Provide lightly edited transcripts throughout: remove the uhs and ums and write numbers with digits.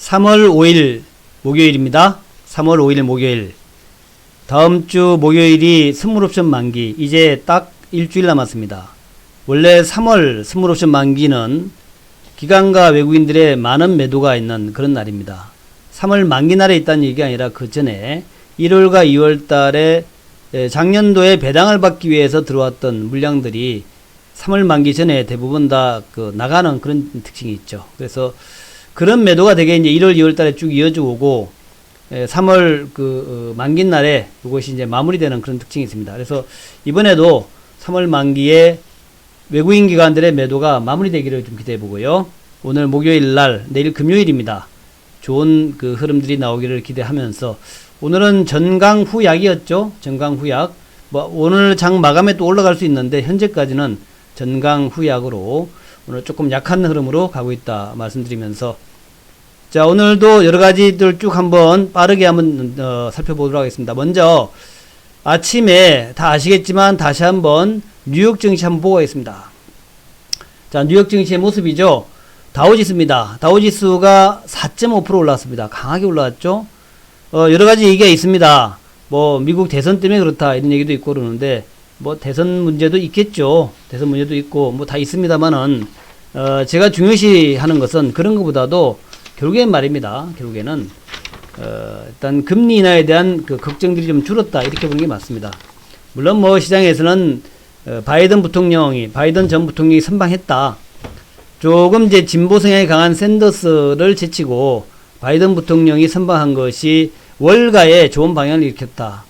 3월 5일 목요일입니다. 3월 5일 목요일. 다음 주 목요일이 선물옵션 만기. 이제 딱 일주일 남았습니다. 원래 3월 선물옵션 만기는 기관과 외국인들의 많은 매도가 있는 그런 날입니다. 3월 만기 날에 있다는 얘기가 아니라 그 전에 1월과 2월 달에 작년도에 배당을 받기 위해서 들어왔던 물량들이 3월 만기 전에 대부분 다 나가는 그런 특징이 있죠. 그래서 그런 매도가 되게 이제 1월, 2월 달에 쭉 이어져 오고 3월 만기 날에 이것이 이제 마무리되는 그런 특징이 있습니다. 그래서 이번에도 3월 만기에 외국인 기관들의 매도가 마무리되기를 좀 기대해 보고요. 오늘 목요일 날, 내일 금요일입니다. 좋은 흐름들이 나오기를 기대하면서 오늘은 전강 후약이었죠. 전강 후약. 오늘 장 마감에 또 올라갈 수 있는데 현재까지는 전강 후약으로 오늘 조금 약한 흐름으로 가고 있다 말씀드리면서, 자, 오늘도 여러 가지들 쭉 한번 빠르게 한번 살펴보도록 하겠습니다. 먼저 아침에 다 아시겠지만 다시 한번 뉴욕 증시 한번 보고 가겠습니다. 자, 뉴욕 증시의 모습이죠. 다우지수입니다. 다우지수가 4.5% 올랐습니다. 강하게 올라왔죠. 여러 가지 얘기가 있습니다. 미국 대선 때문에 그렇다 이런 얘기도 있고 그러는데, 대선 문제도 있겠죠. 대선 문제도 있고 다 있습니다만은 제가 중요시 하는 것은 그런 것보다도 결국엔 말입니다. 결국에는 일단 금리 인하에 대한 걱정들이 좀 줄었다 이렇게 보는 게 맞습니다. 물론 시장에서는 바이든 전 부통령이 선방했다. 조금 이제 진보 성향이 강한 샌더스를 제치고 바이든 부통령이 선방한 것이 월가에 좋은 방향을 일으켰다.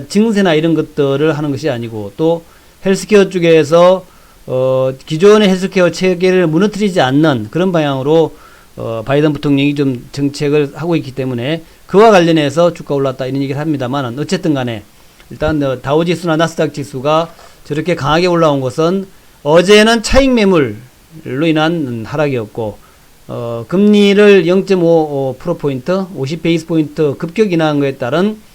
증세나 이런 것들을 하는 것이 아니고, 또 헬스케어 쪽에서 기존의 헬스케어 체계를 무너뜨리지 않는 그런 방향으로 바이든 부통령이 좀 정책을 하고 있기 때문에 그와 관련해서 주가 올랐다 이런 얘기를 합니다만, 어쨌든 간에 일단 다우지수나 나스닥 지수가 저렇게 강하게 올라온 것은 어제는 차익 매물로 인한 하락이었고, 금리를 0.5%포인트, 50베이스 포인트 급격 인하한 것에 따른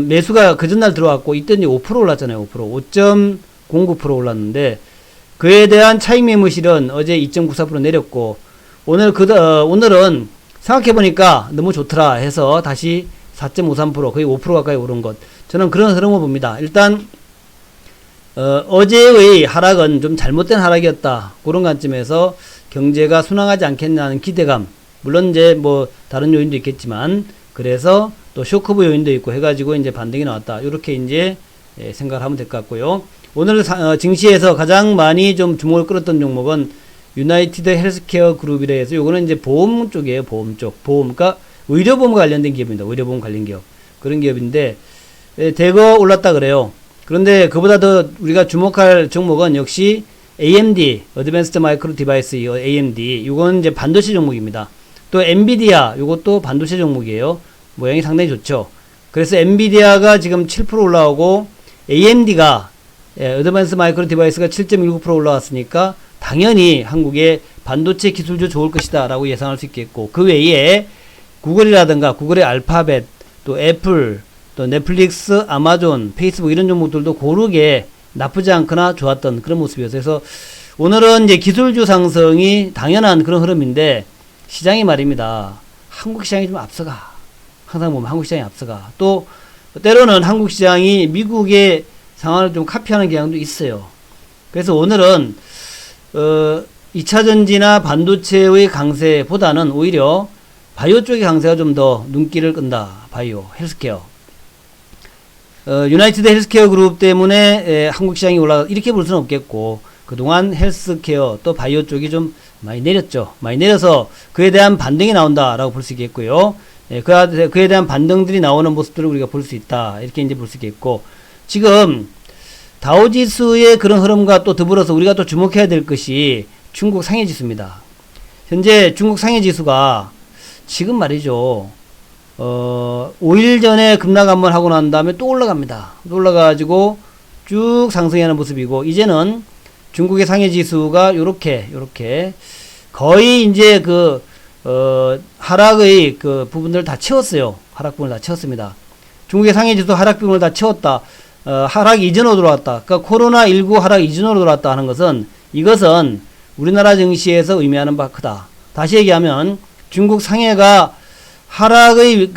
매수가 그 전날 들어왔고, 이때 5% 올랐잖아요. 5.09% 올랐는데, 그에 대한 차익 매물실은 어제 2.94% 내렸고, 오늘은 생각해보니까 너무 좋더라 해서 다시 4.53%, 거의 5% 가까이 오른 것. 저는 그런 흐름을 봅니다. 일단, 어제의 하락은 좀 잘못된 하락이었다. 그런 관점에서 경제가 순항하지 않겠냐는 기대감. 물론 이제 다른 요인도 있겠지만, 그래서 또 쇼크브 요인도 있고 해가지고 이제 반등이 나왔다. 이렇게 이제 생각을 하면 될 것 같고요. 오늘 증시에서 가장 많이 좀 주목을 끌었던 종목은 유나이티드 헬스케어 그룹이라 해서, 요거는 이제 보험 쪽이에요. 보험 쪽. 그러니까 의료보험과 관련된 기업입니다. 의료보험 관련 기업. 그런 기업인데, 대거 올랐다 그래요. 그런데 그보다 더 우리가 주목할 종목은 역시 AMD, 어드밴스드 마이크로 디바이스, AMD. 이건 이제 반도체 종목입니다. 또 엔비디아, 이것도 반도체 종목이에요. 모양이 상당히 좋죠. 그래서 엔비디아가 지금 7% 올라오고, AMD가, 어드밴스드 마이크로 디바이스가 7.19% 올라왔으니까 당연히 한국의 반도체 기술주 좋을 것이다 라고 예상할 수 있겠고, 그 외에 구글이라든가 구글의 알파벳, 또 애플, 또 넷플릭스, 아마존, 페이스북 이런 종목들도 고르게 나쁘지 않거나 좋았던 그런 모습이었어요. 그래서 오늘은 이제 기술주 상승이 당연한 그런 흐름인데, 시장이 말입니다. 한국 시장이 좀 앞서가. 항상 보면 한국 시장이 앞서가. 또 때로는 한국 시장이 미국의 상황을 좀 카피하는 경향도 있어요. 그래서 오늘은 2차전지나 반도체의 강세보다는 오히려 바이오 쪽의 강세가 좀 더 눈길을 끈다. 바이오, 헬스케어. 유나이티드 헬스케어 그룹 때문에 한국 시장이 올라가 이렇게 볼 수는 없겠고, 그동안 헬스케어 또 바이오 쪽이 좀 많이 내렸죠. 많이 내려서 그에 대한 반등이 나온다라고 볼 수 있겠고요. 그에 대한 반등들이 나오는 모습들을 우리가 볼 수 있다. 이렇게 이제 볼 수 있겠고, 지금 다우지수의 그런 흐름과 또 더불어서 우리가 또 주목해야 될 것이 중국 상해지수입니다. 현재 중국 상해지수가 지금 말이죠. 5일 전에 급락 한번 하고 난 다음에 또 올라갑니다. 또 올라가지고 쭉 상승하는 모습이고, 이제는 중국의 상해지수가 요렇게 거의 이제 하락의 부분들을 다 채웠어요. 하락 부분을 다 채웠습니다. 중국의 상해지수 하락 부분을 다 채웠다. 하락 이전으로 돌아왔다. 그러니까 코로나19 하락 이전으로 돌아왔다 하는 것은, 이것은 우리나라 증시에서 의미하는 바 크다. 다시 얘기하면 중국 상해가 하락의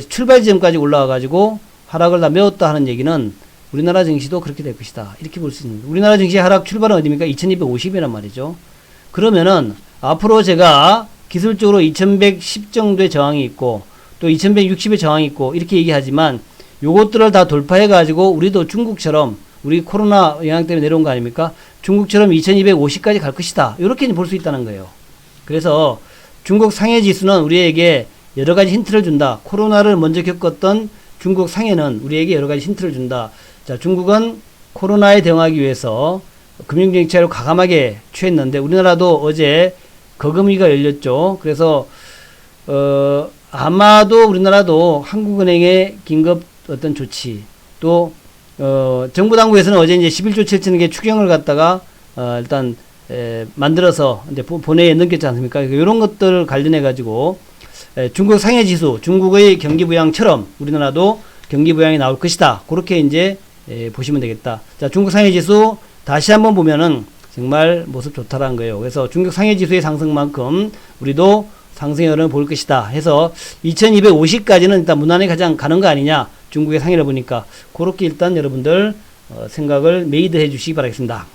출발 지점까지 올라와 가지고 하락을 다 메웠다 하는 얘기는 우리나라 증시도 그렇게 될 것이다. 이렇게 볼 수 있습니다. 우리나라 증시의 하락 출발은 어디입니까? 2250이란 말이죠. 그러면은 앞으로 제가 기술적으로 2110 정도의 저항이 있고 또 2160의 저항이 있고 이렇게 얘기하지만 요것들을 다 돌파해 가지고 우리도 중국처럼 우리 코로나 영향 때문에 내려온 거 아닙니까? 중국처럼 2250까지 갈 것이다. 이렇게 볼 수 있다는 거예요. 그래서 중국 상해 지수는 우리에게 여러 가지 힌트를 준다. 코로나를 먼저 겪었던 중국 상해는 우리에게 여러 가지 힌트를 준다. 자, 중국은 코로나에 대응하기 위해서 금융정책을 과감하게 취했는데 우리나라도 어제 거금위가 열렸죠. 그래서 아마도 우리나라도 한국은행의 긴급 어떤 조치 또 정부 당국에서는 어제 이제 11조 7천억의 추경을 갖다가 일단 만들어서 이제 본회의에 넘겼지 않습니까? 이런 것들 관련해 가지고 중국 상해 지수, 중국의 경기 부양처럼 우리나라도 경기 부양이 나올 것이다. 그렇게 이제 보시면 되겠다. 자, 중국 상해 지수 다시 한번 보면은 정말 모습 좋다라는 거예요. 그래서 중국 상해 지수의 상승만큼 우리도 상승의 흐름을 볼 것이다 해서 2250까지는 일단 무난히 가장 가는 거 아니냐. 중국의 상해를 보니까 그렇게 일단 여러분들 생각을 메이드해 주시기 바라겠습니다.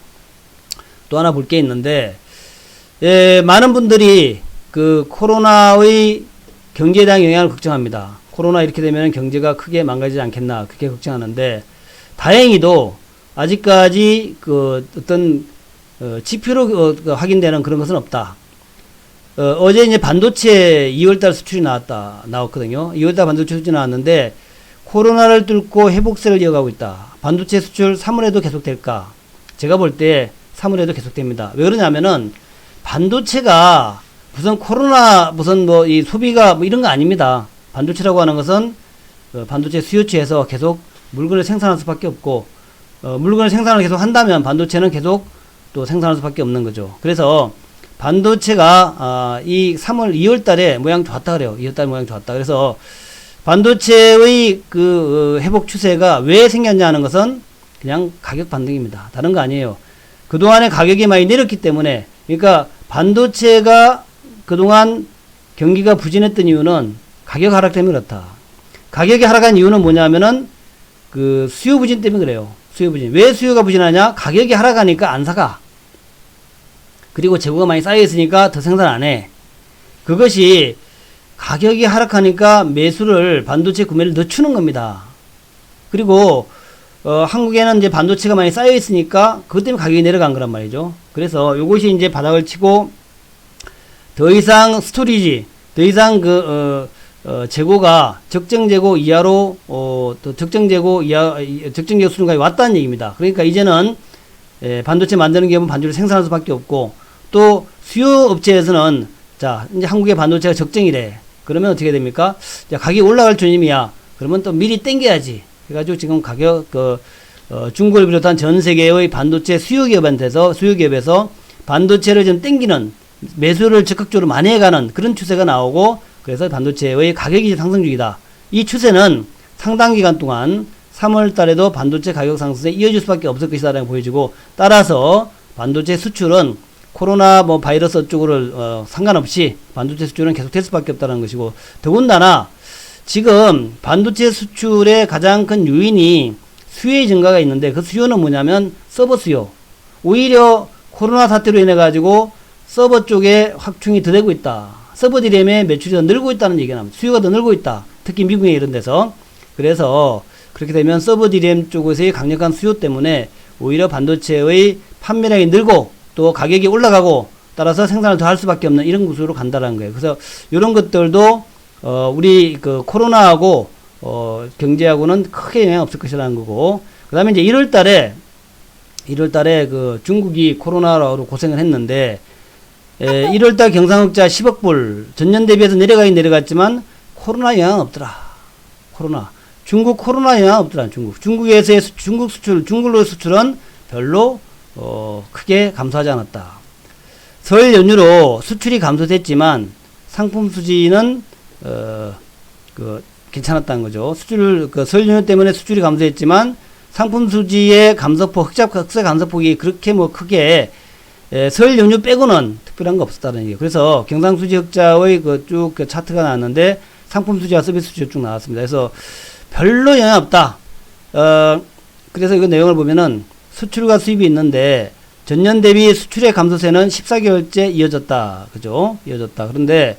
또 하나 볼 게 있는데 많은 분들이 그 코로나의 경제에 대한 영향을 걱정합니다. 코로나 이렇게 되면 경제가 크게 망가지지 않겠나 그렇게 걱정하는데 다행히도 아직까지 그 어떤 지표로 확인되는 그런 것은 없다. 어제 이제 반도체 2월달 수출이 나왔거든요. 2월달 반도체 수출이 나왔는데 코로나를 뚫고 회복세를 이어가고 있다. 반도체 수출 3월에도 계속될까? 제가 볼 때 3월에도 계속됩니다. 왜 그러냐면은 반도체가 무슨 코로나 무슨 뭐 이 소비가 뭐 이런 거 아닙니다. 반도체라고 하는 것은 반도체 수요처에서 계속 물건을 생산할 수밖에 없고 물건을 생산을 계속 한다면 반도체는 계속 또 생산할 수밖에 없는 거죠. 그래서 반도체가 이 3월 2월 달에 모양 좋았다 그래요. 2월 달 모양 좋았다. 그래서 반도체의 그 회복 추세가 왜 생겼냐 하는 것은 그냥 가격 반등입니다. 다른 거 아니에요. 그동안에 가격이 많이 내렸기 때문에 그러니까 반도체가 그동안 경기가 부진했던 이유는 가격 하락 때문에 그렇다. 가격이 하락한 이유는 뭐냐면은 그 수요 부진 때문에 그래요. 수요 부진. 왜 수요가 부진하냐? 가격이 하락하니까 안 사가. 그리고 재고가 많이 쌓여 있으니까 더 생산 안 해. 그것이 가격이 하락하니까 매수를 반도체 구매를 늦추는 겁니다. 그리고 한국에는 이제 반도체가 많이 쌓여 있으니까 그것 때문에 가격이 내려간 거란 말이죠. 그래서 이것이 이제 바닥을 치고 더 이상 스토리지, 더 이상 재고가 적정 재고 이하로 또 적정 재고 수준까지 왔다는 얘기입니다. 그러니까 이제는 반도체 만드는 기업은 반도체를 생산할 수밖에 없고 또 수요 업체에서는 자 이제 한국의 반도체가 적정이래. 그러면 어떻게 됩니까? 자, 가격이 올라갈 중임이야. 그러면 또 미리 땡겨야지. 해가지고 지금 가격 중국을 비롯한 전 세계의 반도체 수요기업에서 반도체를 좀 땡기는 매수를 적극적으로 많이 해가는 그런 추세가 나오고 그래서 반도체의 가격이 상승 중이다. 이 추세는 상당 기간 동안 3월 달에도 반도체 가격 상승에 이어질 수밖에 없을 것이다라고 보여지고 따라서 반도체 수출은 코로나 뭐 바이러스 쪽으로 상관없이 반도체 수출은 계속 될 수밖에 없다는 것이고 더군다나 지금 반도체 수출의 가장 큰 요인이 수요의 증가가 있는데 그 수요는 뭐냐면 서버 수요. 오히려 코로나 사태로 인해 가지고 서버 쪽에 확충이 더 되고 있다. 서버 디램의 매출이 더 늘고 있다는 얘기가 나옵니다. 수요가 더 늘고 있다. 특히 미국에 이런 데서. 그래서 그렇게 되면 서버 디램 쪽에서의 강력한 수요 때문에 오히려 반도체의 판매량이 늘고 또 가격이 올라가고 따라서 생산을 더 할 수밖에 없는 이런 구조로 간다는 거예요. 그래서 이런 것들도 우리 그 코로나하고 경제하고는 크게 영향 없을 것이라는 거고 그다음에 이제 1월 달에 그 중국이 코로나로 고생을 했는데 1월 달 경상흑자 10억 불 전년 대비해서 내려가긴 내려갔지만 코로나 영향 없더라. 중국 코로나 영향 없더라. 중국에서의 중국로 수출은 별로 크게 감소하지 않았다. 설 연휴로 수출이 감소됐지만 상품 수지는 괜찮았다는 거죠. 설 연휴 때문에 수출이 감소했지만 상품 수지의 감소폭, 흑자 감소폭이 그렇게 뭐 크게 설 연휴 빼고는 특별한 거 없었다는 얘기예요. 그래서 경상수지 흑자의 쭉 차트가 나왔는데 상품 수지와 서비스 수지가 쭉 나왔습니다. 그래서 별로 영향 없다. 그래서 이거 내용을 보면은 수출과 수입이 있는데 전년 대비 수출의 감소세는 14개월째 이어졌다. 그죠? 이어졌다. 그런데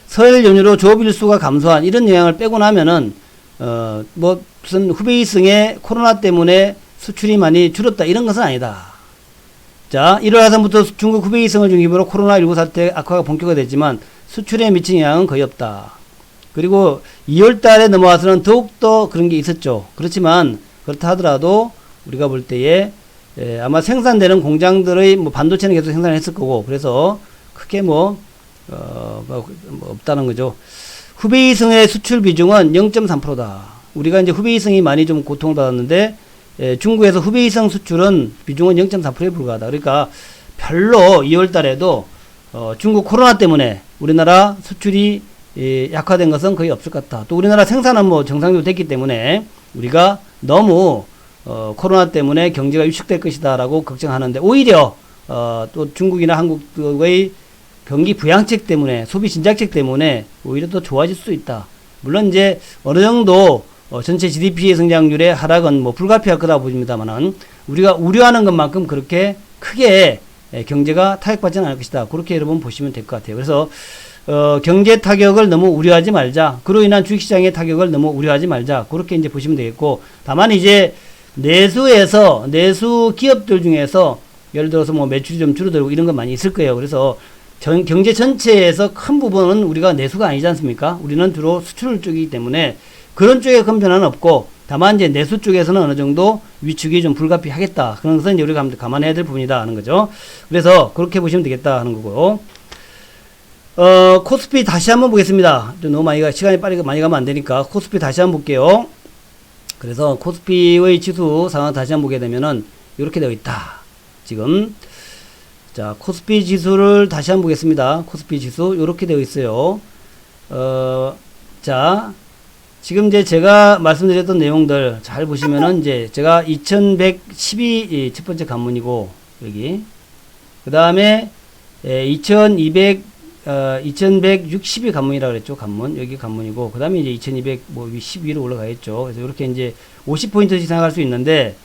설 연휴로 조업 일수가 감소한 이런 영향을 빼고 나면은 뭐 무슨 후베이성의 코로나 때문에 수출이 많이 줄었다 이런 것은 아니다. 자, 1월 하순부터 중국 후베이성을 중심으로 코로나19 사태 악화가 본격화됐지만 수출에 미친 영향은 거의 없다. 그리고 2월 달에 넘어와서는 더욱더 그런 게 있었죠. 그렇지만 그렇다 하더라도 우리가 볼 때에 아마 생산되는 공장들의 뭐 반도체는 계속 생산을 했을 거고 그래서 크게 뭐 없다는 거죠. 후베이성의 수출 비중은 0.3%다. 우리가 이제 후베이성이 많이 좀 고통을 받았는데 중국에서 후베이성 수출은 비중은 0.4%에 불과하다. 그러니까 별로 2월 달에도 중국 코로나 때문에 우리나라 수출이 약화된 것은 거의 없을 것 같다. 또 우리나라 생산은 뭐 정상적으로 됐기 때문에 우리가 너무 코로나 때문에 경제가 위축될 것이다 라고 걱정하는데 오히려 또 중국이나 한국의 경기 부양책 때문에 소비 진작책 때문에 오히려 더 좋아질 수 있다. 물론 이제 어느 정도 전체 GDP의 성장률의 하락은 뭐 불가피할 거다 보입니다만은 우리가 우려하는 것만큼 그렇게 크게 경제가 타격받지는 않을 것이다. 그렇게 여러분 보시면 될 것 같아요. 그래서 경제 타격을 너무 우려하지 말자. 그로 인한 주식시장의 타격을 너무 우려하지 말자. 그렇게 이제 보시면 되겠고, 다만 이제 내수 기업들 중에서 예를 들어서 뭐 매출이 좀 줄어들고 이런 건 많이 있을 거예요. 그래서 경제 전체에서 큰 부분은 우리가 내수가 아니지 않습니까? 우리는 주로 수출 쪽이기 때문에 그런 쪽에 큰 변화는 없고, 다만 이제 내수 쪽에서는 어느 정도 위축이 좀 불가피하겠다. 그런 것은 이제 우리가 감안해야 될 부분이다 하는 거죠. 그래서 그렇게 보시면 되겠다 하는 거고요. 코스피 다시 한번 보겠습니다. 좀 너무 시간이 많이 가면 안 되니까 코스피 다시 한번 볼게요. 그래서 코스피의 지수 상황 다시 한번 보게 되면은 이렇게 되어 있다. 지금 자, 코스피 지수를 다시 한번 보겠습니다. 코스피 지수 이렇게 되어 있어요. 자, 지금 이제 제가 말씀드렸던 내용들 잘 보시면은 이제 제가 2112 첫 번째 관문이고 여기 그 다음에 2160이 관문이라고 그랬죠. 관문. 여기 관문이고, 그 다음에 이제 2212로 올라가겠죠. 그래서 이렇게 이제 50포인트씩 생각할 수 있는데,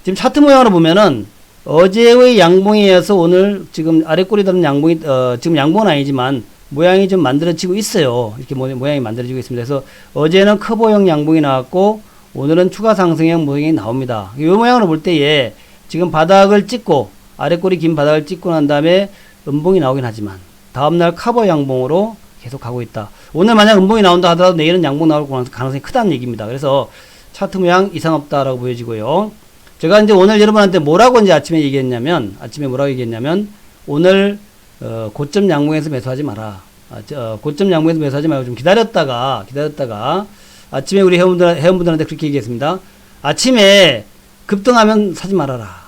지금 차트 모양으로 보면은, 어제의 양봉에 이어서 오늘 지금 아래 꼬리 다른 양봉이, 지금 양봉은 아니지만, 모양이 좀 만들어지고 있어요. 이렇게 모양이 만들어지고 있습니다. 그래서 어제는 커버형 양봉이 나왔고, 오늘은 추가 상승형 모양이 나옵니다. 이 모양으로 볼 때에, 지금 바닥을 찍고, 아래 꼬리 긴 바닥을 찍고 난 다음에, 음봉이 나오긴 하지만, 다음날 커버 양봉으로 계속 가고 있다. 오늘 만약 음봉이 나온다 하더라도 내일은 양봉 나올 가능성이 크다는 얘기입니다. 그래서 차트 모양 이상 없다라고 보여지고요. 제가 이제 오늘 여러분한테 뭐라고 이제 아침에 얘기했냐면 오늘 고점 양봉에서 매수하지 마라. 고점 양봉에서 매수하지 말고 좀 기다렸다가 아침에 우리 회원분들한테 그렇게 얘기했습니다. 아침에 급등하면 사지 말아라.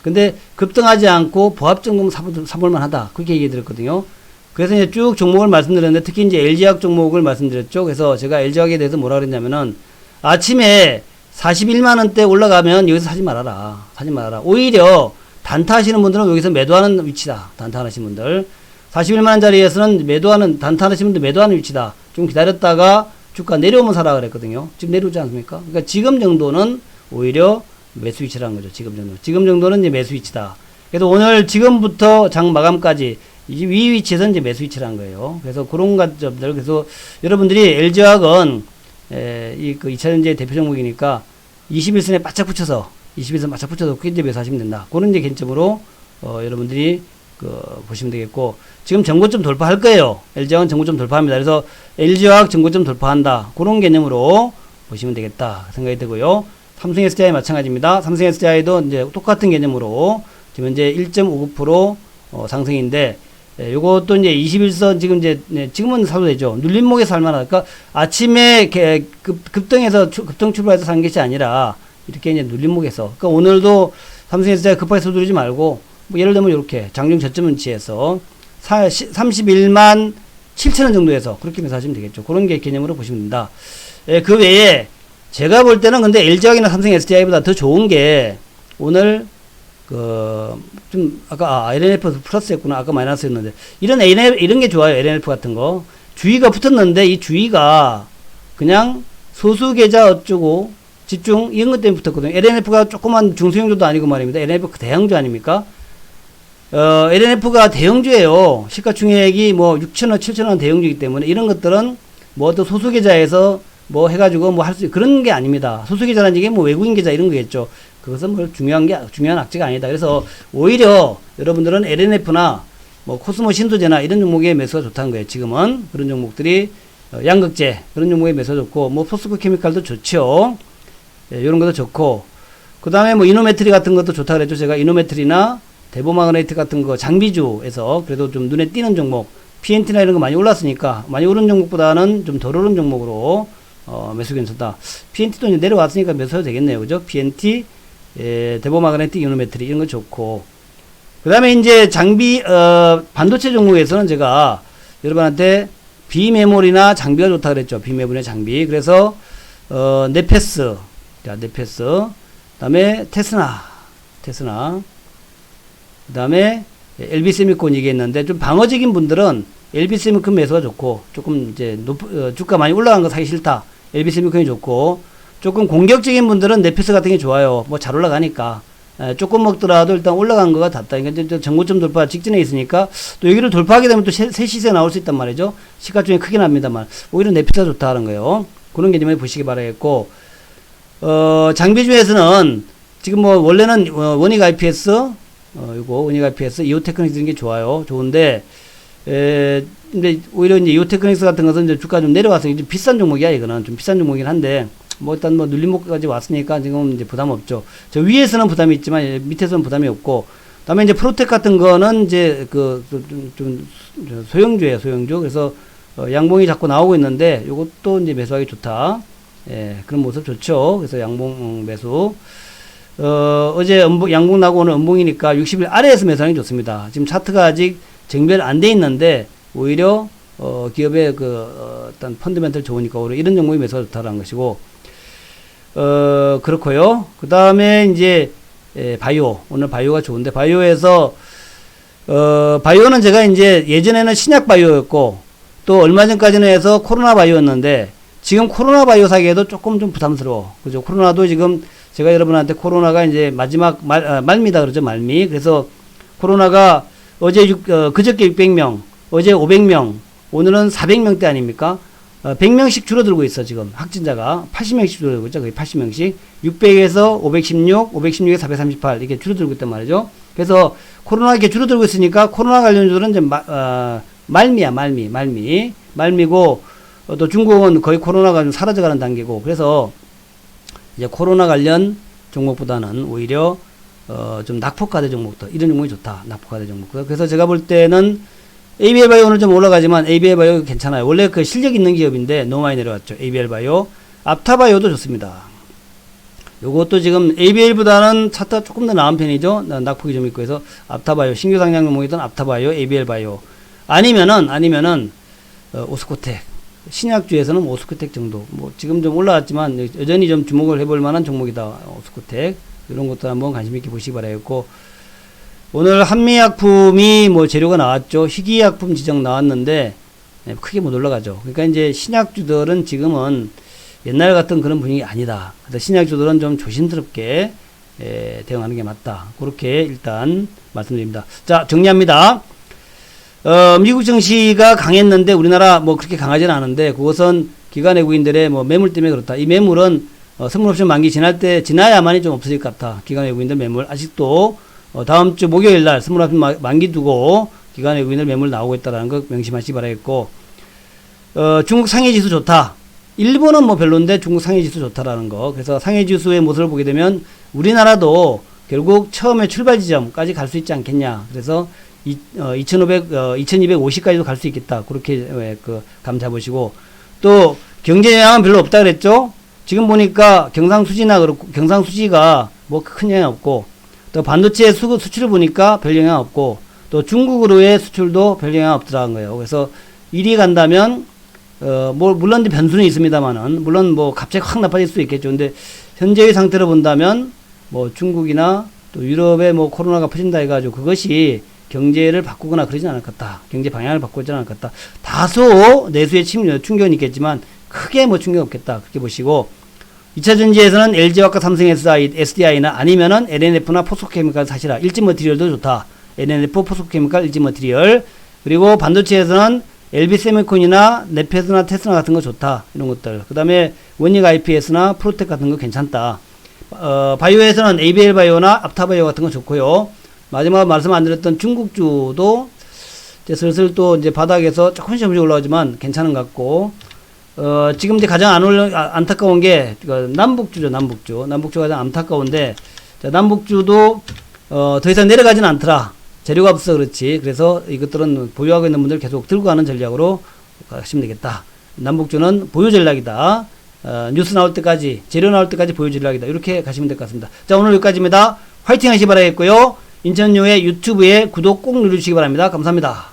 근데 급등하지 않고 보합 정도면 사볼만 하다. 그렇게 얘기 드렸거든요. 그래서 이제 쭉 종목을 말씀드렸는데 특히 이제 LG화학 종목을 말씀드렸죠. 그래서 제가 LG화학에 대해서 뭐라 그랬냐면은 아침에 41만원대 올라가면 여기서 사지 말아라. 오히려 단타 하시는 분들은 여기서 매도하는 위치다. 단타 하시는 분들. 41만원짜리에서는 단타 하시는 분들 매도하는 위치다. 좀 기다렸다가 주가 내려오면 사라 그랬거든요. 지금 내려오지 않습니까? 그러니까 지금 정도는 오히려 매수 위치라는 거죠. 지금 정도는 이제 매수 위치다. 그래서 오늘 지금부터 장 마감까지 이 위치에서 이제 매수 위치라는 거예요. 그래서 그런 것들, 그래서 여러분들이 LG화학은 이 2차전지의 대표 종목이니까 21선에 바짝 붙여서 그게 이제 매수하시면 된다. 그런 이제 개념으로 여러분들이 보시면 되겠고, 지금 전고점 돌파할 거예요. LG화학은 전고점 돌파합니다. 그래서 LG화학 전고점 돌파한다. 그런 개념으로 보시면 되겠다 생각이 되고요. 삼성 SDI 마찬가지입니다. 삼성 SDI도 이제 똑같은 개념으로 지금 현재 1.59% 상승인데, 요것도 이제 21선 지금은 사도 되죠. 눌림목에서 살만하다. 그러니까 아침에 급등 출발해서 산 것이 아니라 이렇게 이제 눌림목에서. 그러니까 오늘도 삼성 SDI 급하게 서두르지 말고, 뭐 예를 들면 이렇게 장중 저점 위치에서 31만 7천원 정도에서 그렇게 매수하시면 되겠죠. 그런 게 개념으로 보시면 된다. 그 외에 제가 볼 때는 근데 LG화학이나 삼성 SDI보다 더 좋은 게 오늘 좀, 아까, LNF 플러스였구나. 아까 마이너스였는데. 이런 게 좋아요. LNF 같은 거. 주의가 붙었는데, 이 주의가 그냥 소수 계좌 어쩌고, 집중, 이런 것 때문에 붙었거든요. LNF가 조그만 중소형주도 아니고 말입니다. LNF 대형주 아닙니까? LNF가 대형주예요. 시가총액이 뭐 6천원, 7천원 대형주이기 때문에 이런 것들은 뭐 또 소수 계좌에서 뭐 해가지고 뭐 할 수, 그런 게 아닙니다. 소수 계좌라는 얘기 뭐 외국인 계좌 이런 거겠죠. 그것은 뭐 중요한 악재가 아니다. 그래서 오히려 여러분들은 LNF나 뭐 코스모 신도제나 이런 종목에 매수가 좋다는 거예요. 지금은 그런 종목들이 양극재 그런 종목에 매수가 좋고 뭐 포스코 케미칼도 좋죠. 예, 이런 것도 좋고 그 다음에 뭐 이노메트리 같은 것도 좋다 그랬죠. 제가 이노메트리나 데보마그네이트 같은 거 장비주에서 그래도 좀 눈에 띄는 종목 PNT나 이런 거 많이 올랐으니까 많이 오른 종목보다는 좀 덜 오른 종목으로 매수 괜찮다. PNT도 이제 내려왔으니까 매수해도 되겠네요. 그죠? PNT, 데보마그네틱, 이노메트리 이런 거 좋고 그 다음에 이제 장비 반도체 종목에서는 제가 여러분한테 비메모리나 장비가 좋다 그랬죠. 비메모리나 장비. 그래서 네페스, 자 네페스, 그 다음에 테스나, 그 다음에 LB세미콘 얘기했는데 좀 방어적인 분들은 LB세미콘 매수가 좋고 조금 이제 주가 많이 올라간 거 사기 싫다. LB세미콘이 좋고 조금 공격적인 분들은 네페스 같은 게 좋아요. 뭐 잘 올라가니까 조금 먹더라도 일단 올라간 거가 닿다. 그러니까 정고점 돌파 직전에 있으니까 또 여기를 돌파하게 되면 또 새 시세 나올 수 있단 말이죠. 시가총액 크게 납니다만 오히려 네페스가 좋다는 거예요. 그런 게 좀 보시기 바라겠고 장비 중에서는 지금 뭐 원래는 원익 IPS 이거 원익 IPS 이오테크닉스 이런 게 좋아요. 좋은데 근데 오히려 이제 이오테크닉스 같은 것은 이제 주가 좀 내려와서 이제 비싼 종목이야. 이거는 좀 비싼 종목이긴 한데 뭐 일단 뭐 눌림목까지 왔으니까 지금 이제 부담 없죠. 저 위에서는 부담이 있지만 밑에서는 부담이 없고 그다음에 이제 프로텍 같은 거는 이제 좀 소형주예요. 소형주. 그래서 양봉이 자꾸 나오고 있는데 요것도 이제 매수하기 좋다. 예, 그런 모습 좋죠. 그래서 양봉 매수. 어제 양봉 나고 오늘 음봉이니까 60일 아래에서 매수하는 게 좋습니다. 지금 차트가 아직 정별 안 돼 있는데 오히려 기업의 일단 펀드멘털 좋으니까 오히려 이런 종목이 매수가 좋다라는 것이고 그렇고요. 그 다음에 이제 바이오, 오늘 바이오가 좋은데 바이오에서 바이오는 제가 이제 예전에는 신약 바이오였고 또 얼마 전까지는 해서 코로나 바이오였는데 지금 코로나 바이오 사기에도 조금 좀 부담스러워. 그죠? 코로나도 지금 제가 여러분한테 코로나가 이제 마지막 말미다 그러죠. 말미. 그래서 코로나가 어제 그저께 600명, 어제 500명, 오늘은 400명대 아닙니까? 100명씩 줄어들고 있어, 지금. 확진자가. 80명씩 줄어들고 있죠. 거의 80명씩. 600에서 516, 516에서 438, 이렇게 줄어들고 있단 말이죠. 그래서 코로나가 이렇게 줄어들고 있으니까 코로나 관련주들은 이제 말미야, 말미고, 또 중국은 거의 코로나가 좀 사라져가는 단계고, 그래서 이제 코로나 관련 종목보다는 오히려 좀 낙폭과대 종목도 이런 종목이 좋다. 낙폭과대 종목도. 그래서 제가 볼 때는 ABL 바이오 오늘 좀 올라가지만 ABL 바이오 괜찮아요. 원래 그 실력 있는 기업인데 너무 많이 내려왔죠. ABL 바이오. 앞타 바이오도 좋습니다. 요것도 지금 ABL보다는 차트가 조금 더 나은 편이죠. 낙폭이 좀 있고 해서 앞타 바이오, 신규 상장 종목이던 앞타 바이오, ABL 바이오. 아니면은 오스코텍. 신약주에서는 오스코텍 정도. 뭐 지금 좀 올라왔지만 여전히 좀 주목을 해볼 만한 종목이다. 오스코텍. 이런 것도 한번 관심 있게 보시기 바라겠고, 오늘 한미약품이 뭐 재료가 나왔죠. 희귀약품 지정 나왔는데 크게 못 올라가죠. 그러니까 이제 신약주들은 지금은 옛날 같은 그런 분위기 아니다. 그래서 신약주들은 좀 조심스럽게 대응하는 게 맞다. 그렇게 일단 말씀드립니다. 자, 정리합니다. 미국 증시가 강했는데 우리나라 뭐 그렇게 강하지는 않은데 그것은 기관 외국인들의 뭐 매물 때문에 그렇다. 이 매물은 선물옵션 만기 지나야만이 좀 없어질 것 같아. 기관 외국인들 매물. 아직도, 다음 주 목요일 날 선물옵션 만기 두고 기관 외국인들 매물 나오고 있다는 거 명심하시기 바라겠고, 중국 상해 지수 좋다. 일본은 뭐 별론데 중국 상해 지수 좋다라는 거. 그래서 상해 지수의 모습을 보게 되면 우리나라도 결국 처음에 출발 지점까지 갈 수 있지 않겠냐. 그래서 2250까지도 갈 수 있겠다. 그렇게 감 잡으시고, 또 경제 영향은 별로 없다 그랬죠. 지금 보니까 경상수지나 그렇고 경상수지가 뭐 큰 영향 없고, 또 반도체 수출을 보니까 별 영향 없고, 또 중국으로의 수출도 별 영향 없더라는 거예요. 그래서 이리 간다면 뭐 물론 변수는 있습니다만은 물론 뭐 갑자기 확 나빠질 수 있겠죠. 근데 현재의 상태로 본다면 뭐 중국이나 또 유럽에 뭐 코로나가 퍼진다 해가지고 그것이 경제를 바꾸거나 그러진 않을 것 같다. 경제 방향을 바꾸지 않을 것 같다. 다소 내수의 충격은 있겠지만 크게 뭐 충격 없겠다. 그렇게 보시고 2차 전지에서는 LG화학과 삼성 SDI나 아니면은 LNF나 포스코케미칼 사시라. 일지머티리얼도 좋다. LNF, 포스코케미칼, 일지머티리얼. 그리고 반도체에서는 LB세미콘이나 네페스나 테스나 같은 거 좋다. 이런 것들. 그 다음에 원익 IPS나 프로텍 같은 거 괜찮다. 바이오에서는 ABL 바이오나 앞타바이오 같은 거 좋고요. 마지막 말씀 안 드렸던 중국주도 이제 슬슬 또 이제 바닥에서 조금씩 올라오지만 괜찮은 것 같고, 지금 이제 가장 안타까운 게 남북주죠. 남북주가 가장 안타까운데, 자, 남북주도 더 이상 내려가지는 않더라. 재료가 없어 그렇지. 그래서 이것들은 보유하고 있는 분들 계속 들고 가는 전략으로 가시면 되겠다. 남북주는 보유 전략이다. 뉴스 나올 때까지, 재료 나올 때까지 보유 전략이다. 이렇게 가시면 될 것 같습니다. 자, 오늘 여기까지입니다. 화이팅 하시기 바라겠고요. 인천유의 유튜브에 구독 꼭 누르시기 바랍니다. 감사합니다.